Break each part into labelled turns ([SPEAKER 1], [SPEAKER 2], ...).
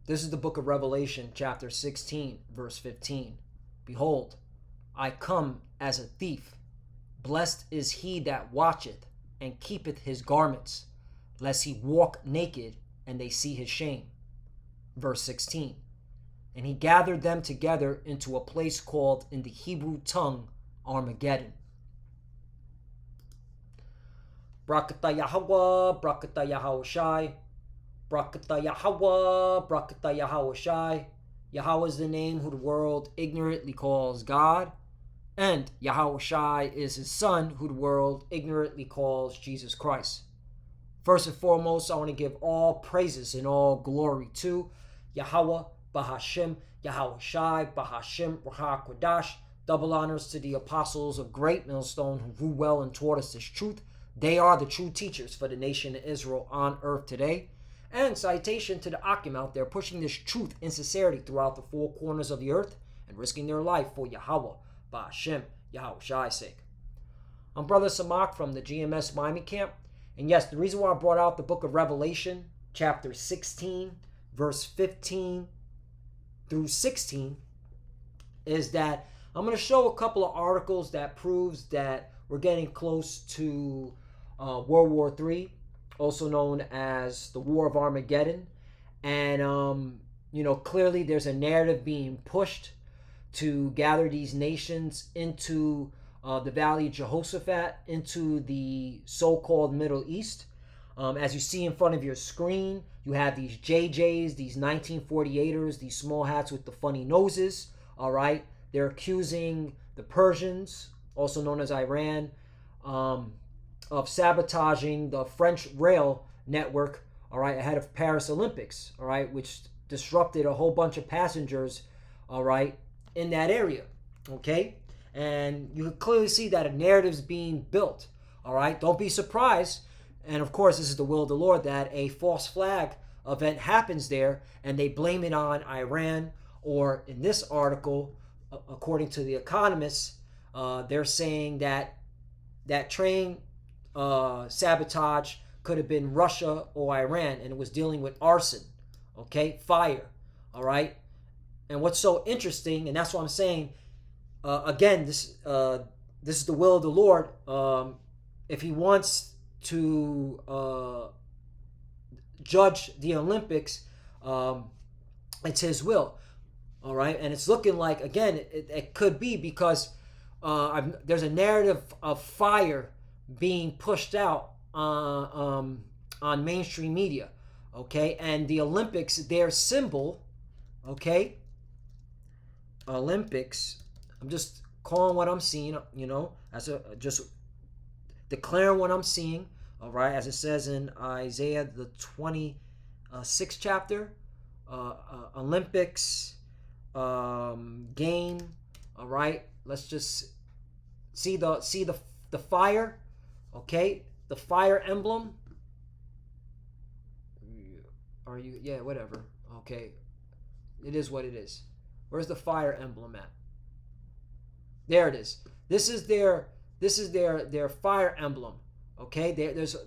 [SPEAKER 1] This is the book of Revelation, chapter 16, verse 15. Behold, I come as a thief. Blessed is he that watcheth and keepeth his garments, lest he walk naked and they see his shame. Verse 16. And he gathered them together into a place called in the Hebrew tongue Armageddon. Brakata Yahweh, Brakata Yahawashi, Brakata Yahweh, Brakata Yahawashi. Yahweh is the name who the world ignorantly calls God, and Yahawashi is his son who the world ignorantly calls Jesus Christ. First and foremost, I want to give all praises and all glory to Yahweh, Bahashim, Yahawashi, Bahashim, Rahakwadash. Double honors to the apostles of Great Millstone who grew well and taught us this truth. They are the true teachers for the nation of Israel on earth today. And citation to the Akim out there pushing this truth in sincerity throughout the four corners of the earth and risking their life for Yahweh, Ba'ashem, Yahawashi sake. I'm Brother Samak from the GMS Miami camp. And yes, the reason why I brought out the book of Revelation, chapter 16, verse 15 through 16, is that I'm going to show a couple of articles that proves that we're getting close to World War III, also known as the War of Armageddon. And, clearly there's a narrative being pushed to gather these nations into the Valley of Jehoshaphat, into the so-called Middle East. As you see in front of your screen, you have these JJs, these 1948ers, these small hats with the funny noses, all right? They're accusing the Persians, also known as Iran, of sabotaging the French rail network, all right, ahead of Paris Olympics, all right, which disrupted a whole bunch of passengers, all right, in that area, okay? And you can clearly see that a narrative's being built, all right? Don't be surprised, and of course, this is the will of the Lord, that a false flag event happens there, and they blame it on Iran, or in this article, according to The Economist, they're saying that that train sabotage could have been Russia or Iran, and it was dealing with arson, okay, fire, all right. And what's so interesting, and that's what I'm saying, again, this is the will of the Lord. If he wants to judge the Olympics, it's his will, all right. And it's looking like, again, it could be because there's a narrative of fire being pushed out on mainstream media, okay? And the Olympics, their symbol, okay? Olympics, I'm just calling what I'm seeing, just declaring what I'm seeing, all right? As it says in Isaiah, the 26th chapter, Olympics, game, all right? Let's just see the fire, okay? The fire emblem. Are you? Yeah, whatever. Okay, it is what it is. Where's the fire emblem at? There it is. This is their fire emblem. Okay,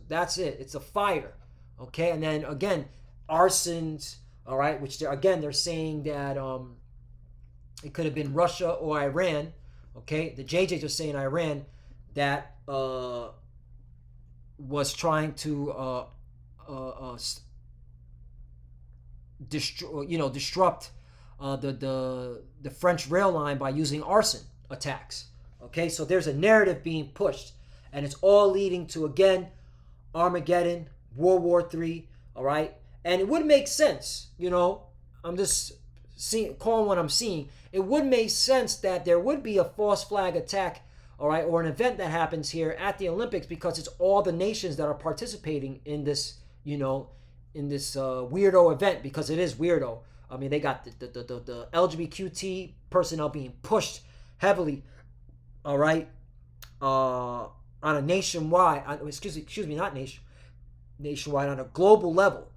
[SPEAKER 1] that's it. It's a fire. Okay, and then again, arsons. All right, which they're saying that it could have been Russia or Iran. Okay, the JJs are saying Iran that was trying to disrupt the French rail line by using arson attacks. Okay, so there's a narrative being pushed, and it's all leading to, again, Armageddon, World War III. All right, and it would make sense. I'm just calling what I'm seeing. It would make sense that there would be a false flag attack, all right, or an event that happens here at the Olympics, because it's all the nations that are participating in this, weirdo event, because it is weirdo. I mean, they got the LGBTQ personnel being pushed heavily, all right, on a nationwide, nationwide, on a global level.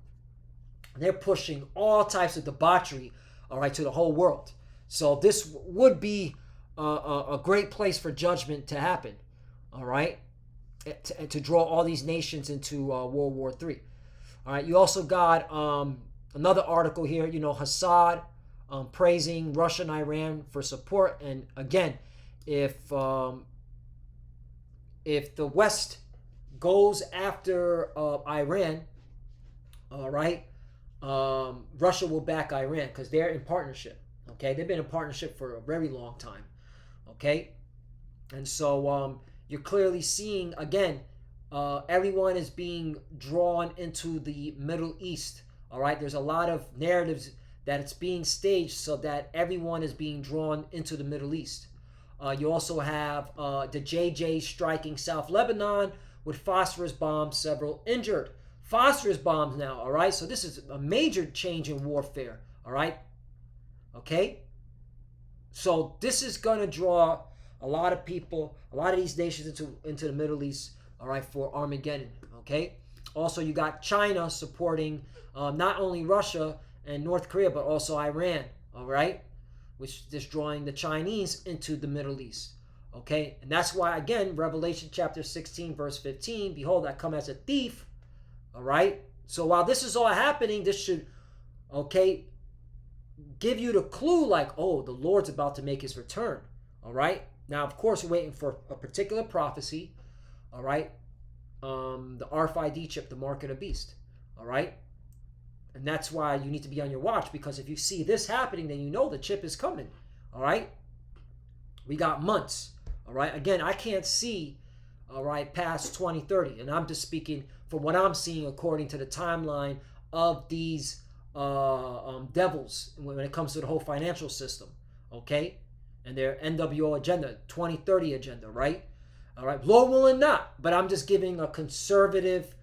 [SPEAKER 1] They're pushing all types of debauchery, all right, to the whole world. So this would be a great place for judgment to happen, all right, to draw all these nations into World War III. All right, you also got Another article here, Assad praising Russia and Iran for support. And again, if the West goes after Iran, all right, Russia will back Iran because they're in partnership. Okay, they've been in partnership for a very long time. Okay, and so you're clearly seeing again, everyone is being drawn into the Middle East. All right, there's a lot of narratives that it's being staged so that everyone is being drawn into the Middle East. You also have the JJ striking South Lebanon with phosphorus bombs, several injured. Phosphorus bombs now, all right? So this is a major change in warfare, all right? Okay? So this is going to draw a lot of people, a lot of these nations into the Middle East, all right, for Armageddon, okay? Also, you got China supporting not only Russia and North Korea, but also Iran, all right? Which is drawing the Chinese into the Middle East, okay? And that's why, again, Revelation chapter 16, verse 15, behold, I come as a thief, all right? So while this is all happening, this should, okay, give you the clue like, oh, the Lord's about to make his return, all right? Now, of course, we're waiting for a particular prophecy, all right? The RFID chip, the mark of the beast, all right? And that's why you need to be on your watch, because if you see this happening, then you know the chip is coming, all right? We got months, all right? Again, I can't see, all right, past 2030, and I'm just speaking from what I'm seeing according to the timeline of these devils when it comes to the whole financial system, okay? And their NWO agenda, 2030 agenda, right? All right, Lord willing not, but I'm just giving a conservative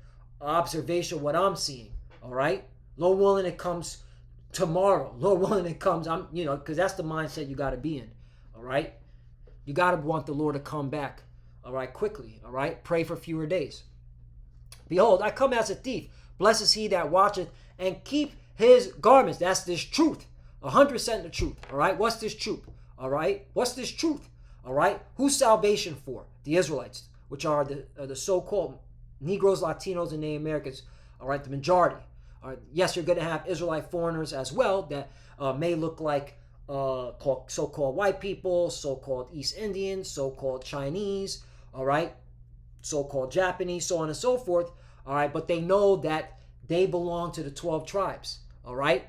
[SPEAKER 1] observation of what I'm seeing, all right? Lord willing, it comes tomorrow. Lord willing, it comes, because that's the mindset you got to be in, all right? You got to want the Lord to come back, all right, quickly, all right? Pray for fewer days. Behold, I come as a thief. Blessed is he that watcheth and keep his garments. That's this truth, 100% the truth, all right? What's this truth, all right? What's this truth, all right? Who's salvation for? The Israelites, which are the so-called Negroes, Latinos, and Native Americans, all right, the majority. All right, yes, you're going to have Israelite foreigners as well that may look like so-called white people, so-called East Indians, so-called Chinese, all right, so-called Japanese, so on and so forth, all right, but they know that they belong to the 12 tribes, all right?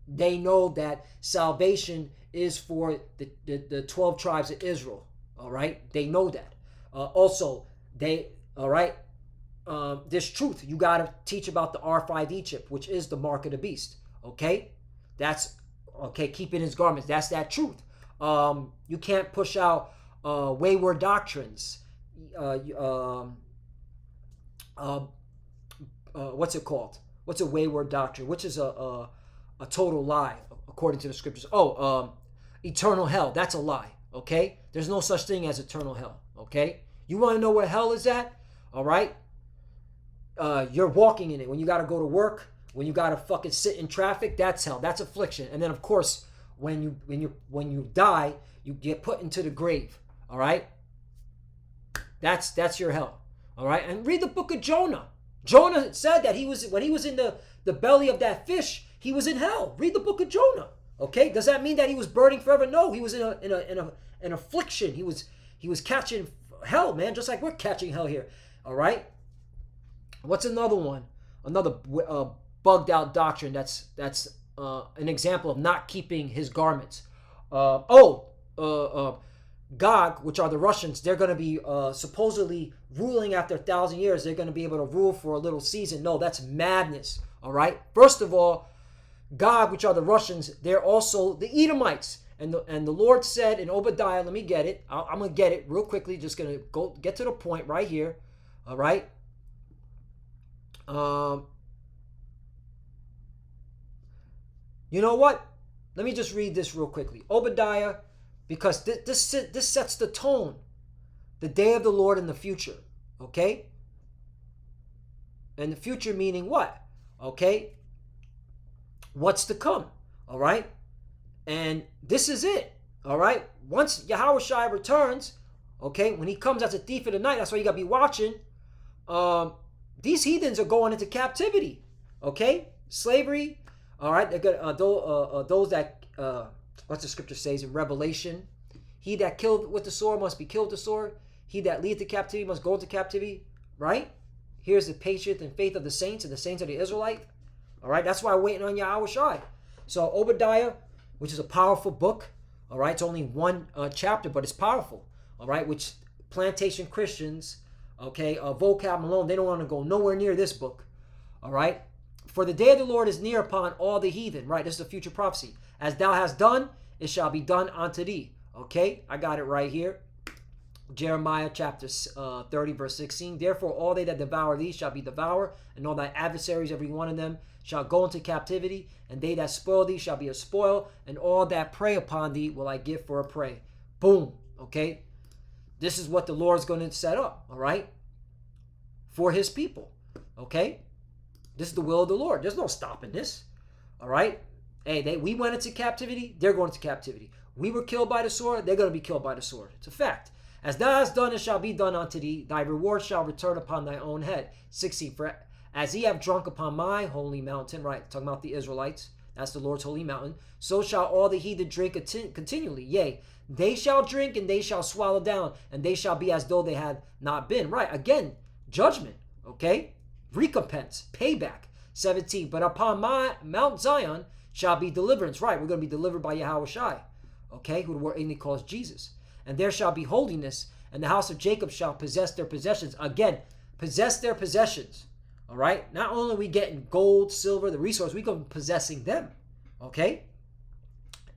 [SPEAKER 1] They know that salvation is for the 12 tribes of Israel, all right? They know that. Also, all right, this truth, you got to teach about the RFID chip, which is the mark of the beast, okay? That's, okay, keeping his garments. That's that truth. You can't push out wayward doctrines. What's it called? What's a wayward doctrine? Which is a total lie, according to the scriptures. Eternal hell. That's a lie, okay? There's no such thing as eternal hell, okay? You want to know where hell is at? All right? You're walking in it. When you got to go to work, when you got to fucking sit in traffic, that's hell. That's affliction. And then, of course, when you die, you get put into the grave, all right? That's your hell, all right? And read the book of Jonah. Jonah said that when he was in the belly of that fish, he was in hell. Read the book of Jonah, okay? Does that mean that he was burning forever? No, he was in an affliction. He was catching hell, man, just like we're catching hell here, all right? What's another one? Another bugged out doctrine that's an example of not keeping his garments. Gog, which are the Russians, they're going to be supposedly ruling after 1,000 years. They're going to be able to rule for a little season. No, that's madness, all right? First of all, Gog, which are the Russians, they're also the Edomites. And the Lord said in Obadiah, let me get it. I'm going to get it real quickly. Just going to go get to the point right here, all right? You know what? Let me just read this real quickly. Obadiah, because this sets the tone. The day of the Lord in the future, okay? And the future meaning what? Okay? What's to come, all right? And this is it, all right? Once Yahushua returns, okay, when he comes as a thief in the night, that's why you got to be watching. These heathens are going into captivity, okay? Slavery, All right, they're gonna those that what's the scripture says in Revelation? He that killed with the sword must be killed with the sword. He that leads to captivity must go into captivity. Right? Here's the patience and faith of the saints, and the saints are the Israelite. All right, that's why we're waiting on Yahweh Shai. So Obadiah, which is a powerful book. All right, it's only one chapter, but it's powerful. All right, which plantation Christians, okay, vocab Malone, they don't want to go nowhere near this book. All right, for the day of the Lord is near upon all the heathen. Right, this is a future prophecy. As thou hast done, it shall be done unto thee. Okay, I got it right here. Jeremiah chapter 30, verse 16. Therefore, all they that devour thee shall be devoured, and all thy adversaries, every one of them, shall go into captivity, and they that spoil thee shall be a spoil, and all that prey upon thee will I give for a prey. Boom. Okay, this is what the Lord's going to set up. All right, for his people. Okay, this is the will of the Lord. There's no stopping this. All right. Hey, we went into captivity. They're going into captivity. We were killed by the sword. They're going to be killed by the sword. It's a fact. As thou hast done, it shall be done unto thee. Thy reward shall return upon thy own head. 16. For as ye have drunk upon my holy mountain, right, talking about the Israelites, that's the Lord's holy mountain, so shall all the heathen drink continually. Yea, they shall drink, and they shall swallow down, and they shall be as though they had not been. Right, again, judgment, okay? Recompense, payback. 17. But upon my Mount Zion shall be deliverance. Right, we're going to be delivered by Yahweh Shai, okay, who the word English calls Jesus. And there shall be holiness, and the house of Jacob shall possess their possessions. Again, possess their possessions. All right? Not only are we getting gold, silver, the resource, we go possessing them. Okay?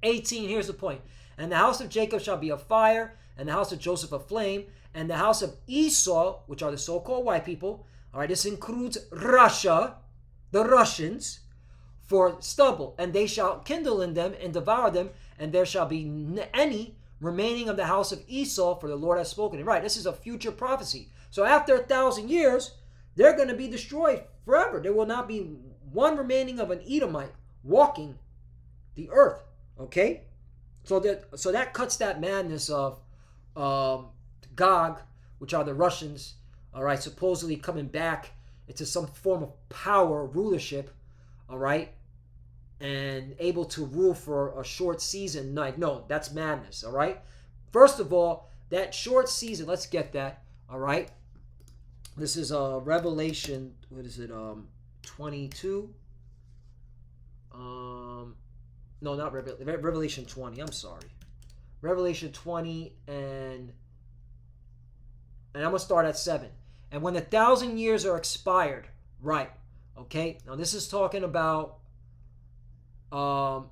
[SPEAKER 1] 18, here's the point. And the house of Jacob shall be a fire, and the house of Joseph a flame, and the house of Esau, which are the so-called white people, all right, this includes Russia, the Russians, for stubble, and they shall kindle in them and devour them, and there shall be any remaining of the house of Esau, for the Lord has spoken. Right, this is a future prophecy. So after 1,000 years, they're going to be destroyed forever. There will not be one remaining of an Edomite walking the earth. Okay, so that cuts that madness of Gog, which are the Russians. All right, supposedly coming back into some form of power, rulership. All right, and able to rule for a short season. Like, no, that's madness. All right, first of all, that short season, let's get that. All right, this is Revelation, what is it, 22, no, not Revelation 20, I'm sorry, Revelation 20, and I'm gonna start at 7. And when 1,000 years are expired, right, okay, now this is talking about the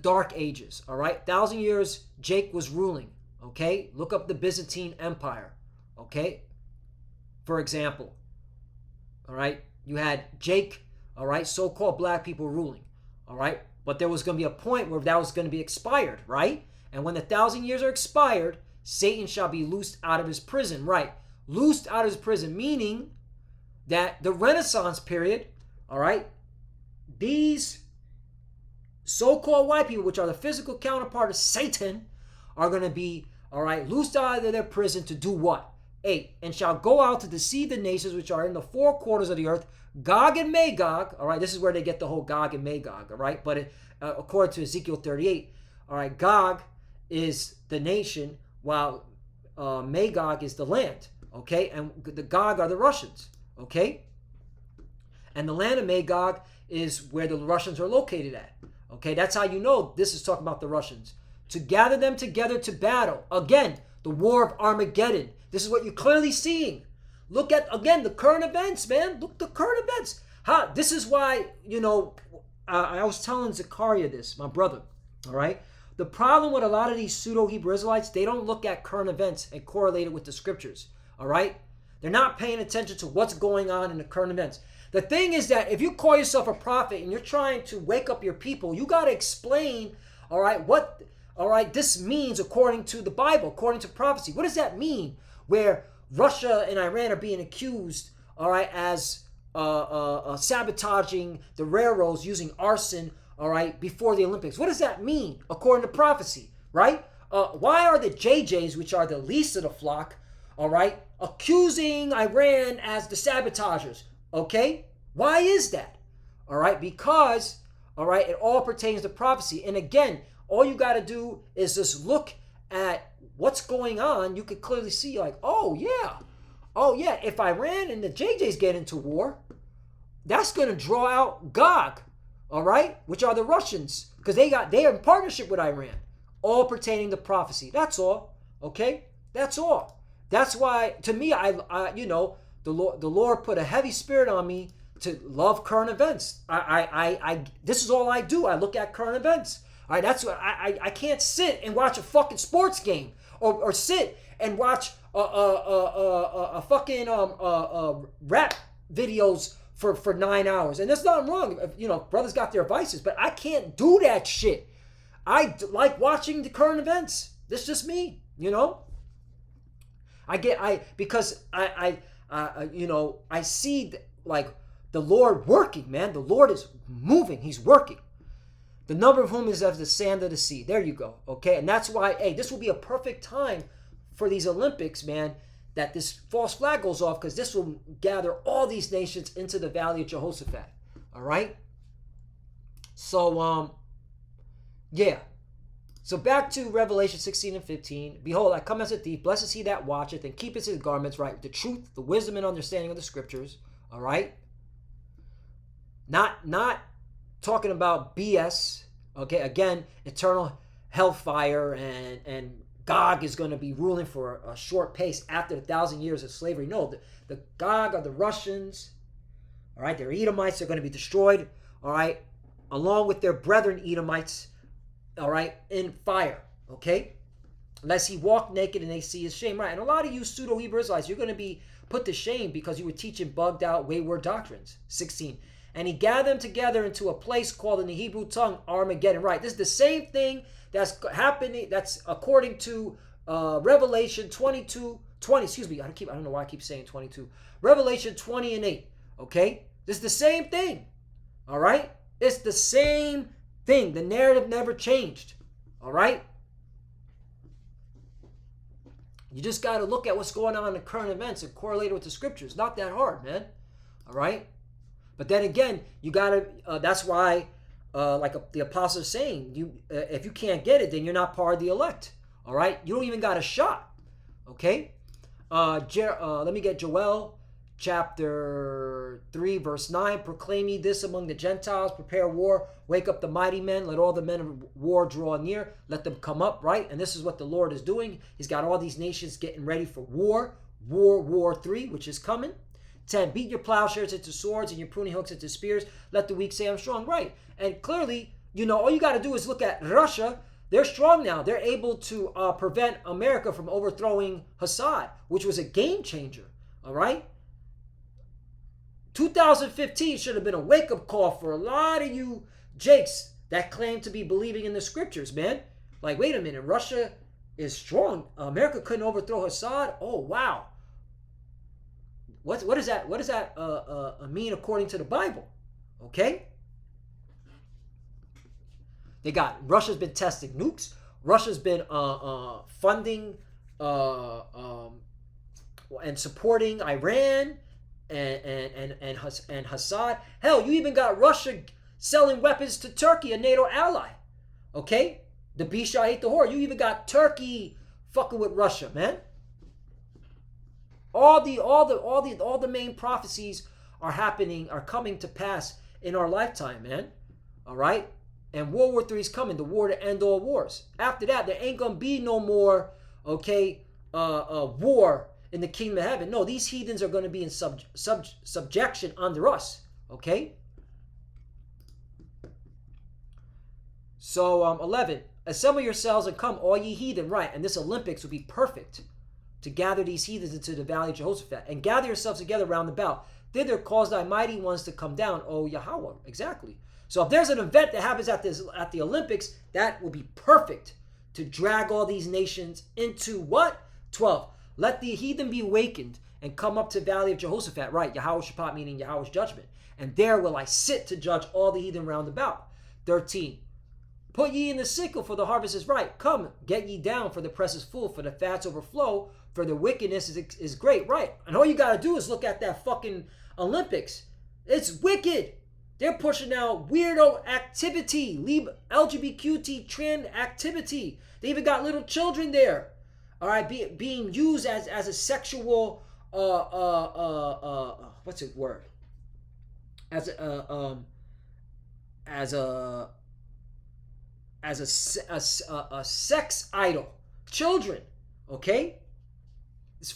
[SPEAKER 1] Dark Ages. All right, 1,000 years Jake was ruling. Okay, look up the Byzantine Empire. Okay, for example, all right, you had Jake, all right, so-called black people ruling. All right, but there was going to be a point where that was going to be expired, right? And when 1,000 years are expired, Satan shall be loosed out of his prison. Right, loosed out of his prison, meaning that the Renaissance period, all right, these so-called white people, which are the physical counterpart of Satan, are going to be, all right, loosed out of their prison to do what? 8. And shall go out to deceive the nations which are in the four quarters of the earth, Gog and Magog. All right, this is where they get the whole Gog and Magog, all right? But according to Ezekiel 38, all right, Gog is the nation, while Magog is the land, okay? And the Gog are the Russians, okay? And the land of Magog is where the Russians are located at. Okay, that's how you know this is talking about the Russians. To gather them together to battle. Again, the war of Armageddon. This is what you're clearly seeing. Look at, again, the current events, man. Look, the current events. This is why, you know, I was telling Zachariah this, my brother, all right? The problem with a lot of these pseudo-Hebrew Israelites, they don't look at current events and correlate it with the scriptures, all right? They're not paying attention to what's going on in the current events. The thing is that if you call yourself a prophet and you're trying to wake up your people, you got to explain, all right, what, all right, this means according to the Bible, according to prophecy. What does that mean? Where Russia and Iran are being accused, all right, as sabotaging the railroads using arson, all right, before the Olympics. What does that mean according to prophecy, right? Why are the JJs, which are the least of the flock, all right, accusing Iran as the sabotagers? Okay, why is that? All right, because, all right, it all pertains to prophecy. And again, all you got to do is just look at what's going on. You could clearly see, like, oh yeah, if Iran and the JJs get into war, that's going to draw out Gog, all right, which are the Russians, because they are in partnership with Iran, all pertaining to prophecy. That's all, okay? That's all. That's why, to me, I the Lord put a heavy spirit on me to love current events. This is all I do. I look at current events. All right, that's what I can't sit and watch a fucking sports game or sit and watch a fucking rap videos for 9 hours. And there's nothing wrong. Brothers got their vices, but I can't do that shit. I like watching the current events. This is just me, because I see like the Lord working, man. The Lord is moving. He's working. The number of whom is as the sand of the sea. There you go. Okay. And that's why, this will be a perfect time for these Olympics, man, that this false flag goes off, because this will gather all these nations into the valley of Jehoshaphat. All right. So, yeah. So back to Revelation 16 and 15. Behold, I come as a thief. Blessed is he that watcheth and keepeth his garments, right? The truth, the wisdom and understanding of the scriptures. All right. Not talking about BS. Okay. Again, eternal hellfire and Gog is going to be ruling for a short pace after 1,000 years of slavery. No, the Gog are the Russians. All right. Their Edomites are going to be destroyed. All right. Along with their brethren Edomites. All right, in fire, okay? Lest he walk naked and they see his shame, right? And a lot of you pseudo-Hebrew Israelites, you're going to be put to shame because you were teaching bugged out, wayward doctrines. 16. And he gathered them together into a place called in the Hebrew tongue Armageddon, right? This is the same thing that's happening, that's according to Revelation 22, 20, excuse me, I don't know why I keep saying 22. Revelation 20 and 8, okay? This is the same thing, all right? It's the same thing. The narrative never changed. All right? You just got to look at what's going on in the current events and correlate it with the scriptures. Not that hard, man. All right? But then again, you got to, that's why, the apostle is saying, if you can't get it, then you're not part of the elect. All right? You don't even got a shot. Okay? Let me get Joel chapter 3, verse 9. Proclaim ye this among the Gentiles, prepare war, wake up the mighty men, let all the men of war draw near, let them come up, right? And this is what the Lord is doing. He's got all these nations getting ready for war 3, which is coming. 10, beat your plowshares into swords and your pruning hooks into spears, let the weak say I'm strong, right? And clearly, all you got to do is look at Russia. They're strong now. They're able to prevent America from overthrowing Assad, which was a game changer, all right? 2015 should have been a wake-up call for a lot of you jakes that claim to be believing in the scriptures, man. Like, wait a minute, Russia is strong. America couldn't overthrow Assad? Oh, wow. What does that mean according to the Bible? Okay? Russia's been testing nukes. Russia's been funding and supporting Iran and Assad. Hell, you even got Russia selling weapons to Turkey, a NATO ally. Okay? The beast shall hate the whore. You even got Turkey fucking with Russia, man. All the main prophecies are coming to pass in our lifetime, man. All right? And World War III is coming, the war to end all wars. After that, there ain't gonna be no more, okay, war in the kingdom of heaven. No, these heathens are going to be in subjection under us. Okay? So, 11. Assemble yourselves and come, all ye heathen. Right, and this Olympics will be perfect to gather these heathens into the valley of Jehoshaphat. And gather yourselves together round about. Thither cause thy mighty ones to come down, O Yahweh. Exactly. So if there's an event that happens at the Olympics, that will be perfect to drag all these nations into what? 12. Let the heathen be awakened and come up to the valley of Jehoshaphat. Right, Yahweh Shaphat, meaning Yahweh's judgment. And there will I sit to judge all the heathen round about. 13. Put ye in the sickle, for the harvest is ripe. Come, get ye down, for the press is full, for the fats overflow, for the wickedness is great. Right. And all you got to do is look at that fucking Olympics. It's wicked. They're pushing out weirdo activity, LGBTQT trend activity. They even got little children there, all right, being used as a sexual what's it word? As a sex idol. Children, okay? This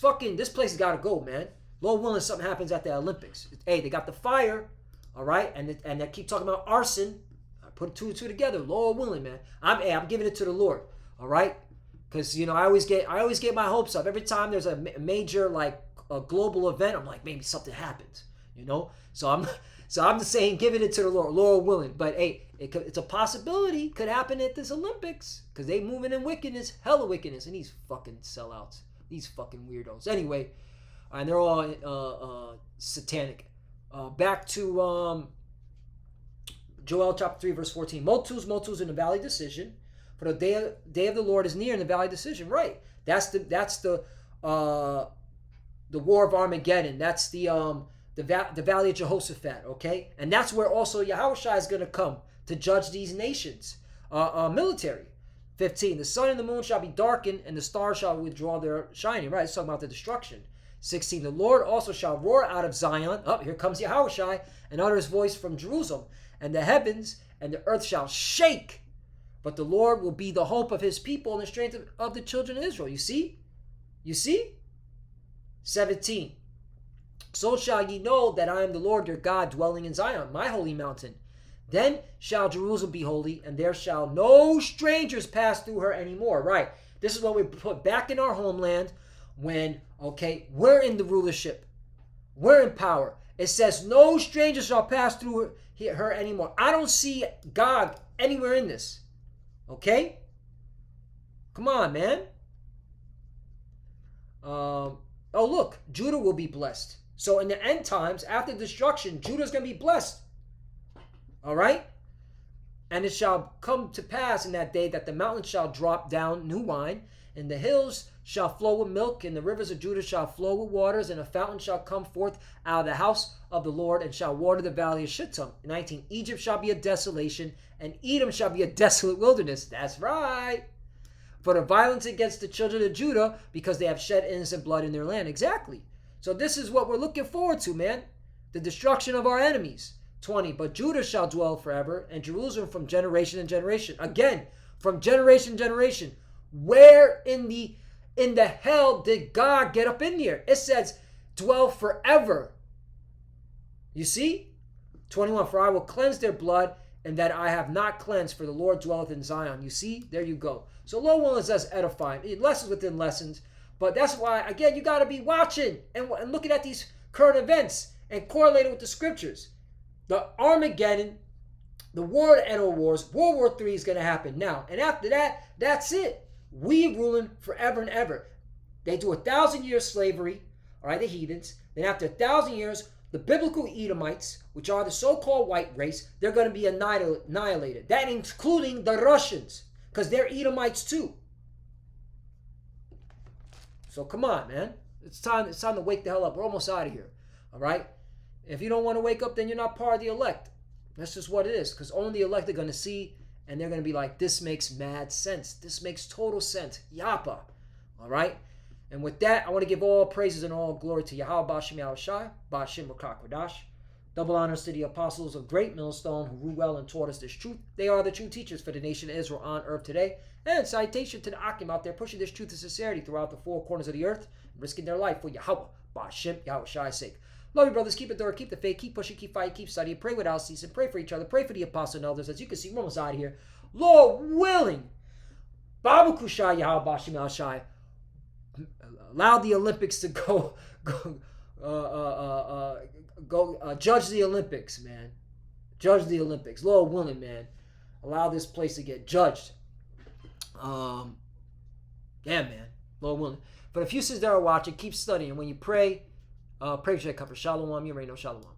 [SPEAKER 1] place has got to go, man. Lord willing, something happens at the Olympics. Hey, they got the fire, all right, and they keep talking about arson. I put two and two together. Lord willing, man. I'm giving it to the Lord, all right, because I always get my hopes up every time there's a major like a global event. I'm like, maybe something happens, So I'm just saying, giving it to the Lord willing. But hey, it's a possibility. Could happen at this Olympics because they moving in wickedness, hella wickedness, and these fucking sellouts, these fucking weirdos. Anyway, and they're all satanic. Back to Joel chapter 3 verse 14. Multitudes in the valley of decision, for the day of the Lord is near in the valley of decision. Right. That's the war of Armageddon. That's the valley of Jehoshaphat. Okay, and that's where also Yahushua is going to come to judge these nations. Military. 15. The sun and the moon shall be darkened, and the stars shall withdraw their shining. Right. It's talking about the destruction. 16. The Lord also shall roar out of Zion. Here comes Yahushua, and utter his voice from Jerusalem. And the heavens and the earth shall shake. But the Lord will be the hope of his people and the strength of the children of Israel. You see? 17. So shall ye know that I am the Lord your God, dwelling in Zion, my holy mountain. Then shall Jerusalem be holy, and there shall no strangers pass through her anymore. Right. This is what we put back in our homeland when, we're in the rulership. We're in power. It says no strangers shall pass through her anymore. I don't see God anywhere in this. Okay? Come on, man. Look, Judah will be blessed. So in the end times, after destruction, Judah's going to be blessed. All right? And it shall come to pass in that day that the mountains shall drop down new wine, and the hills shall flow with milk, and the rivers of Judah shall flow with waters, and a fountain shall come forth out of the house of the Lord, and shall water the valley of Shittim. 19. Egypt shall be a desolation, and Edom shall be a desolate wilderness. That's right. For the violence against the children of Judah, because they have shed innocent blood in their land. Exactly. So this is what we're looking forward to, man. The destruction of our enemies. 20. But Judah shall dwell forever, and Jerusalem from generation to generation. Again, from generation to generation. Where in the hell did God get up in here? It says, dwell forever. You see? 21. For I will cleanse their blood, and that I have not cleansed, for the Lord dwelleth in Zion. You see? There you go. So Lord willing, us edifying. Lessons within lessons. But that's why, again, you got to be watching and looking at these current events and correlating with the scriptures. The Armageddon, the War of Edom Wars, World War III is going to happen now. And after that, that's it. We ruling forever and ever. They do 1,000 years slavery, all right, the heathens. Then after 1,000 years, the biblical Edomites, which are the so-called white race, they're going to be annihilated. That including the Russians, because they're Edomites too. So come on, man. It's time to wake the hell up. We're almost out of here, all right? If you don't want to wake up, then you're not part of the elect. That's just what it is, because only the elect are going to see, and they're going to be like, this makes mad sense. This makes total sense. Yapa. All right? And with that, I want to give all praises and all glory to Yahweh Bashim Yahushai, Bashim Rakakwadash. Double honors to the apostles of Great Millstone who ruled well and taught us this truth. They are the true teachers for the nation of Israel on earth today. And citation to the Akim out there pushing this truth and sincerity throughout the four corners of the earth, risking their life for Yahweh Bashim Yahushai's sake. Love you, brothers. Keep it there. Keep the faith. Keep pushing. Keep fighting. Keep studying. Pray without ceasing. Pray for each other. Pray for the apostles and elders. As you can see, we're almost out of here. Lord willing, Babu Kushai Yahweh Bashim Yahushai. Allow the Olympics to go judge the Olympics, man. Judge the Olympics. Lord willing, man. Allow this place to get judged. Yeah, man. Lord willing. For the few sisters that are watching, keep studying. When you pray, pray for your comfort. Shalom. You already know shalom.